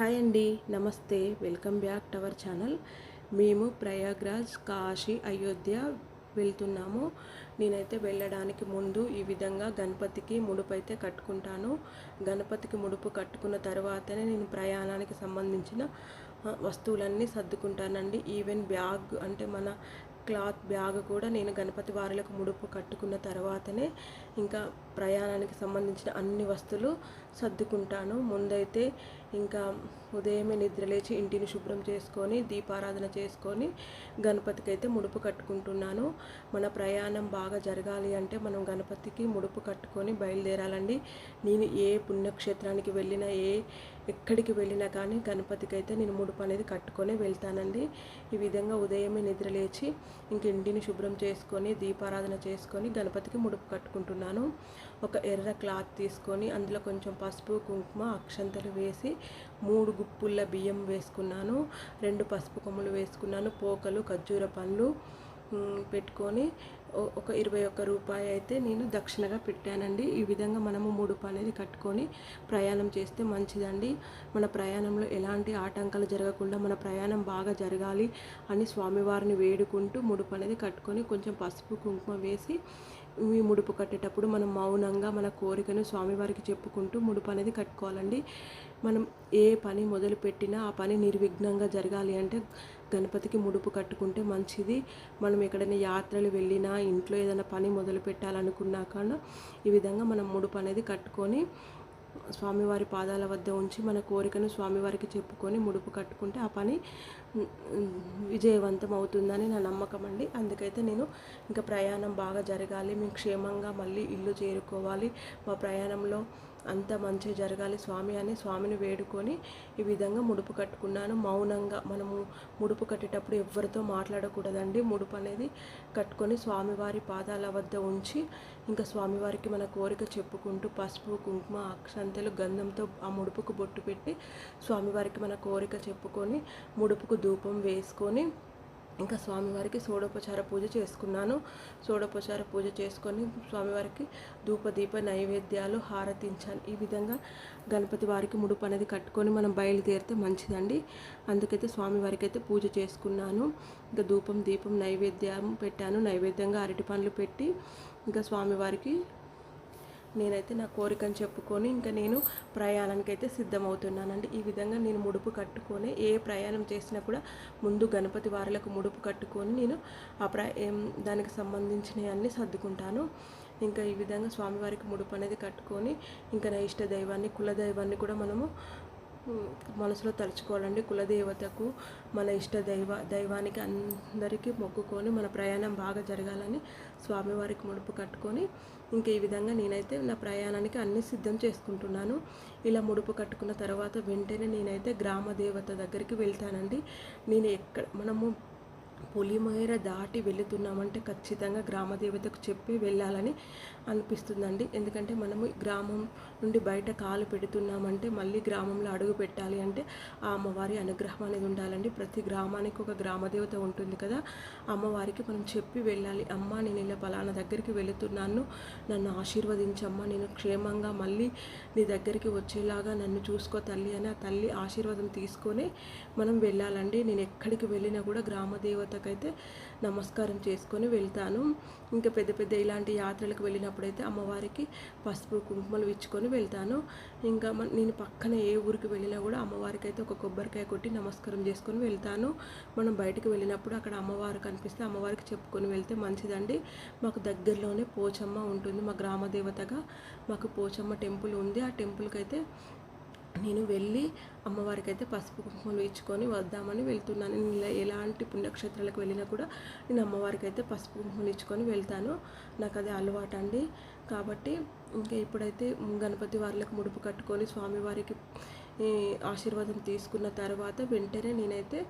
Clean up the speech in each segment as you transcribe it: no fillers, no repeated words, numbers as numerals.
Hi అండి, నమస్తే. Welcome back to our channel. మేము ప్రయాగ్రాజ్, కాశీ, అయోధ్య వెళ్తున్నాము. నేనైతే వెళ్ళడానికి ముందు ఈ విధంగా గణపతికి ముడుపు అయితే కట్టుకుంటాను. గణపతికి ముడుపు కట్టుకున్న తర్వాతనే నేను ప్రయాణానికి సంబంధించిన వస్తువులన్నీ సర్దుకుంటానండి. ఈవెన్ బ్యాగ్ అంటే మన క్లాత్ బ్యాగ్ కూడా నేను గణపతి వారులకు ముడుపు కట్టుకున్న తర్వాతనే ఇంకా ప్రయాణానికి సంబంధించిన అన్ని వస్తువులు సర్దుకుంటాను. ముందైతే ఇంకా ఉదయమే నిద్రలేచి ఇంటిని శుభ్రం చేసుకొని దీపారాధన చేసుకొని గణపతికి అయితే ముడుపు కట్టుకుంటున్నాను. మన ప్రయాణం బాగా జరగాలి అంటే మనం గణపతికి ముడుపు కట్టుకొని బయలుదేరాలండి. నేను ఏ పుణ్యక్షేత్రానికి వెళ్ళినా ఎక్కడికి వెళ్ళినా కానీ గణపతికి అయితే నేను ముడుపు అనేది కట్టుకొని వెళ్తానండి. ఈ విధంగా ఉదయమే నిద్రలేచి ఇంక ఇంటిని శుభ్రం చేసుకొని దీపారాధన చేసుకొని గణపతికి ముడుపు కట్టుకుంటున్నాను. ఒక ఎర్ర క్లాత్ తీసుకొని అందులో కొంచెం పసుపు, కుంకుమ, అక్షంతలు వేసి 3 గుప్పుల బియ్యం వేసుకున్నాను. 2 పసుపు కొమ్ములు వేసుకున్నాను. పోకలు, ఖర్జూర పండ్లు పెట్టుకొని ఒక 21 రూపాయి అయితే నేను దక్షిణగా పెట్టానండి. ఈ విధంగా మనము ముడుపు అనేది కట్టుకొని ప్రయాణం చేస్తే మంచిదండి. మన ప్రయాణంలో ఎలాంటి ఆటంకాలు జరగకుండా మన ప్రయాణం బాగా జరగాలి అని స్వామివారిని వేడుకుంటూ ముడుపు అనేది కట్టుకొని కొంచెం పసుపు, కుంకుమ వేసి ఈ ముడుపు కట్టేటప్పుడు మనం మౌనంగా మన కోరికను స్వామివారికి చెప్పుకుంటూ ముడుపు అనేది కట్టుకోవాలండి. మనం ఏ పని మొదలుపెట్టినా ఆ పని నిర్విఘ్నంగా జరగాలి అంటే గణపతికి ముడుపు కట్టుకుంటే మంచిది. మనం ఎక్కడైనా యాత్రలు వెళ్ళినా, ఇంట్లో ఏదైనా పని మొదలు పెట్టాలనుకున్నా కానీ ఈ విధంగా మనం ముడుపు అనేది కట్టుకొని స్వామివారి పాదాల వద్ద ఉంచి మన కోరికను స్వామివారికి చెప్పుకొని ముడుపు కట్టుకుంటే ఆ పని విజయవంతం అవుతుందని నా నమ్మకం అండి. అందుకైతే నేను ఇంకా ప్రయాణం బాగా జరగాలి, మేము క్షేమంగా మళ్ళీ ఇల్లు చేరుకోవాలి, మా ప్రయాణంలో అంత మంచి జరగాలి స్వామి అని స్వామిని వేడుకొని ఈ విధంగా ముడుపు కట్టుకున్నాను. మౌనంగా మనము ముడుపు కట్టేటప్పుడు ఎవరితో మాట్లాడకూడదండి. ముడుపు అనేది కట్టుకొని స్వామివారి పాదాల వద్ద ఉంచి ఇంకా స్వామివారికి మన కోరిక చెప్పుకుంటూ పసుపు, కుంకుమ, అక్షంతలు, గంధంతో ఆ ముడుపుకు బొట్టు పెట్టి స్వామివారికి మన కోరిక చెప్పుకొని ముడుపుకు ధూపం వేసుకొని ఇంకా స్వామివారికి షోడోపచార పూజ చేసుకున్నాను. షోడోపచార పూజ చేసుకొని స్వామివారికి ధూపదీప నైవేద్యాలు హారతించాను. ఈ విధంగా గణపతి వారికి ముడుపు అనేది కట్టుకొని మనం బయలుదేరితే మంచిదండి. అందుకైతే స్వామివారికి అయితే పూజ చేసుకున్నాను. ఇంకా ధూపం, దీపం, నైవేద్యం పెట్టాను. నైవేద్యంగా అరటి పండ్లు పెట్టి ఇంకా స్వామివారికి నేనైతే నా కోరికను చెప్పుకొని ఇంకా నేను ప్రయాణానికి అయితే సిద్ధమవుతున్నానండి. ఈ విధంగా నేను ముడుపు కట్టుకొని ఏ ప్రయాణం చేసినా కూడా ముందు గణపతి వారులకు ముడుపు కట్టుకొని నేను ఆ దానికి సంబంధించినవి అన్నీ సర్దుకుంటాను. ఇంకా ఈ విధంగా స్వామివారికి ముడుపు అనేది కట్టుకొని ఇంకా నా ఇష్ట దైవాన్ని, కులదైవాన్ని కూడా మనము మనసులో తలుచుకోవాలండి. కులదేవతకు, మన ఇష్ట దైవానికి అందరికీ మొక్కుకొని మన ప్రయాణం బాగా జరగాలని స్వామివారికి ముడుపు కట్టుకొని ఇంకా ఈ విధంగా నేనైతే నా ప్రయాణానికి అన్నీ సిద్ధం చేసుకుంటున్నాను. ఇలా ముడుపు కట్టుకున్న తర్వాత వెంటనే నేనైతే గ్రామ దేవత దగ్గరికి వెళ్తానండి. మనము పొలిమేర దాటి వెళుతున్నామంటే ఖచ్చితంగా గ్రామదేవతకు చెప్పి వెళ్ళాలని అనిపిస్తుందండి. ఎందుకంటే మనము గ్రామం నుండి బయట కాలు పెడుతున్నామంటే మళ్ళీ గ్రామంలో అడుగు పెట్టాలి అంటే ఆ అమ్మవారి అనుగ్రహం అనేది ఉండాలండి. ప్రతి గ్రామానికి ఒక గ్రామదేవత ఉంటుంది కదా, అమ్మవారికి మనం చెప్పి వెళ్ళాలి. అమ్మ, నేను ఇలా పలానా దగ్గరికి వెళుతున్నాను, నన్ను ఆశీర్వదించమ్మా, నేను క్షేమంగా మళ్ళీ నీ దగ్గరికి వచ్చేలాగా నన్ను చూసుకో తల్లి అని ఆ తల్లి ఆశీర్వాదం తీసుకొని మనం వెళ్ళాలండి. నేను ఎక్కడికి వెళ్ళినా కూడా గ్రామదేవతకైతే నమస్కారం చేసుకొని వెళ్తాను. ఇంకా పెద్ద పెద్ద ఇలాంటి యాత్రలకు వెళ్ళినప్పుడైతే అమ్మవారికి పసుపు, కుంకుమలు ఇచ్చుకొని వెళ్తాను. ఇంకా నేను పక్కన ఏ ఊరికి వెళ్ళినా కూడా అమ్మవారికి అయితే ఒక కొబ్బరికాయ కొట్టి నమస్కారం చేసుకొని వెళ్తాను. మనం బయటకు వెళ్ళినప్పుడు అక్కడ అమ్మవారు కనిపిస్తే అమ్మవారికి చెప్పుకొని వెళ్తే మంచిదండి. మాకు దగ్గరలోనే పోచమ్మ ఉంటుంది, మా గ్రామ దేవతగా మాకు పోచమ్మ టెంపుల్ ఉంది. ఆ టెంపుల్కి అయితే నేను వెళ్ళి అమ్మవారికి అయితే పసుపు కుంకుమలు ఇచ్చుకొని వద్దామని వెళ్తున్నాను. నేను ఎలాంటి పుణ్యక్షేత్రాలకు వెళ్ళినా కూడా నేను అమ్మవారికి అయితే పసుపు కుంకుమలు ఇచ్చుకొని వెళ్తాను. నాకు అది అలవాటు అండి. కాబట్టి ఇంకా ఇప్పుడైతే గణపతి వారులకు ముడుపు కట్టుకొని స్వామివారికి ఆశీర్వాదం తీసుకున్న తర్వాత వెంటనే నేనైతే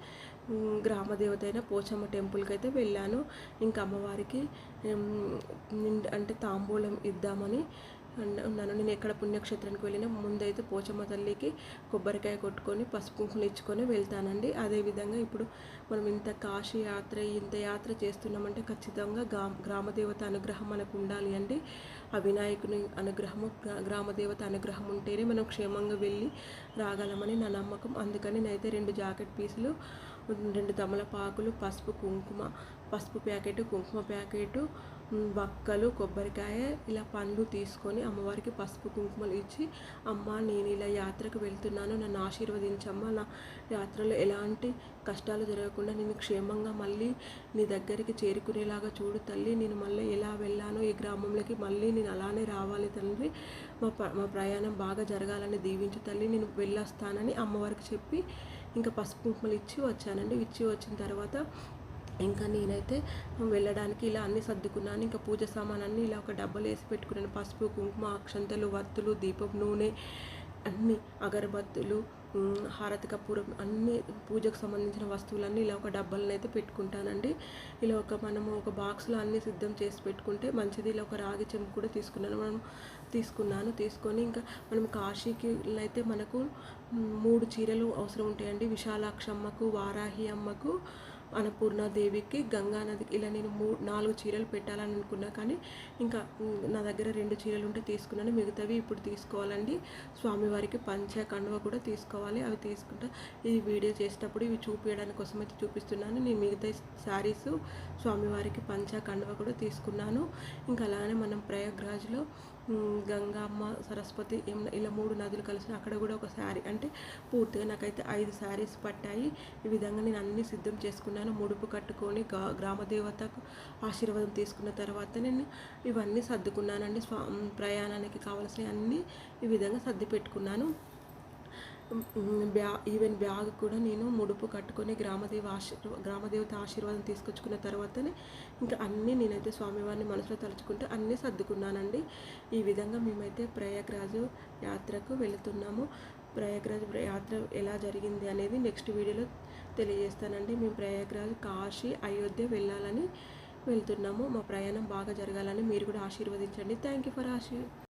గ్రామదేవత అయిన పోచమ్మ టెంపుల్కి అయితే వెళ్ళాను. ఇంకా అమ్మవారికి అంటే తాంబూలం ఇద్దామని ఉన్నాను. నేను ఎక్కడ పుణ్యక్షేత్రానికి వెళ్ళినా ముందైతే పోచమ్మ తల్లికి కొబ్బరికాయ కొట్టుకొని పసుపు కుంకుమలు ఇచ్చుకొని వెళ్తానండి. అదేవిధంగా ఇప్పుడు మనం ఇంత కాశీ యాత్ర ఇంత యాత్ర చేస్తున్నామంటే ఖచ్చితంగా గ్రామదేవత అనుగ్రహం మనకు ఉండాలి అండి. ఆ వినాయకుని అనుగ్రహము గ్రామదేవత అనుగ్రహం ఉంటేనే మనం క్షేమంగా వెళ్ళి రాగలమని నా నమ్మకం. అందుకని నేనైతే 2 జాకెట్ పీసులు, 2 తమలపాకులు, పసుపు ప్యాకెట్, కుంకుమ ప్యాకెట్, వక్కలు, కొబ్బరికాయ, ఇలా పండ్లు తీసుకొని అమ్మవారికి పసుపు కుంకుమలు ఇచ్చి, అమ్మ నేను ఇలా యాత్రకు వెళ్తున్నాను, నన్ను ఆశీర్వదించమ్మ, నా యాత్రలో ఎలాంటి కష్టాలు జరగకుండా నేను క్షేమంగా మళ్ళీ నీ దగ్గరికి చేరుకునేలాగా చూడు తల్లి, నేను మళ్ళీ ఎలా వెళ్ళానో ఈ గ్రామంలోకి మళ్ళీ నేను అలానే రావాలి తండ్రి, మా ప్రయాణం బాగా జరగాలని దీవించు తల్లి, నేను వెళ్ళొస్తానని అమ్మవారికి చెప్పి ఇంకా పసుపు కుంకుమలు ఇచ్చి వచ్చానండి. ఇచ్చి వచ్చిన తర్వాత ఇంకా నేనైతే వెళ్ళడానికి ఇలా అన్నీ సర్దుకున్నాను. ఇంకా పూజ సామానాన్ని ఇలా ఒక డబ్బాలో వేసి పెట్టుకున్నాను. పసుపు, కుంకుమ, అక్షంతలు, వత్తులు, దీపం నూనె, అన్నీ అగరబత్తులు, హారతి కర్పూరం, అన్నీ పూజకు సంబంధించిన వస్తువులన్నీ ఇలా ఒక డబ్బాలను అయితే పెట్టుకుంటానండి. ఇలా మనము ఒక బాక్స్లో అన్నీ సిద్ధం చేసి పెట్టుకుంటే మంచిది. ఇలా ఒక రాగి చెంబు కూడా తీసుకొని ఇంకా మనం కాశీకి అయితే మనకు 3 చీరలు అవసరం ఉంటాయండి. విశాలాక్షమ్మకు, వారాహి అమ్మకు, అన్నపూర్ణాదేవికి, గంగానదికి, ఇలా నేను 4 చీరలు పెట్టాలని అనుకున్నా. కానీ ఇంకా నా దగ్గర 2 చీరలు ఉంటే తీసుకున్నాను. మిగతావి ఇప్పుడు తీసుకోవాలండి. స్వామివారికి పంచ కండువ కూడా తీసుకోవాలి. అవి తీసుకుంటా ఈ వీడియో చేసేటప్పుడు ఇవి చూపించడానికి కోసం అయితే చూపిస్తున్నాను. నేను మిగతా శారీస్, స్వామివారికి పంచ కండువ కూడా తీసుకున్నాను. ఇంకా అలానే మనం ప్రయాగ్రాజ్లో గంగమ్మ, సరస్వతి, ఇలా 3 నదులు కలిసిన అక్కడ కూడా ఒక శారీ, అంటే పూర్తిగా నాకైతే 5 శారీస్ పట్టాయి. ఈ విధంగా నేను అన్నీ సిద్ధం చేసుకున్నాను. ముడుపు కట్టుకొని గ్రామదేవతకు ఆశీర్వాదం తీసుకున్న తర్వాత నేను ఇవన్నీ సర్దుకున్నానండి. ప్రయాణానికి కావాల్సిన అన్నీ ఈ విధంగా సర్ది పెట్టుకున్నాను. ఈవెన్ బ్యాగ్ కూడా నేను ముడుపు కట్టుకొని గ్రామదేవత ఆశీర్వాదం తీసుకొచ్చుకున్న తర్వాతనే ఇంకా అన్నీ నేనైతే స్వామివారిని మనసులో తలుచుకుంటే అన్నీ సర్దుకున్నానండి. ఈ విధంగా మేమైతే ప్రయాగ్రాజ్ యాత్రకు వెళుతున్నాము. ప్రయాగ్రాజ్ యాత్ర ఎలా జరిగింది అనేది నెక్స్ట్ వీడియోలో తెలియజేస్తానండి. మేము ప్రయాగ్రాజ్, కాశీ, అయోధ్య వెళ్ళాలని వెళ్తున్నాము. మా ప్రయాణం బాగా జరగాలని మీరు కూడా ఆశీర్వదించండి. Thank you for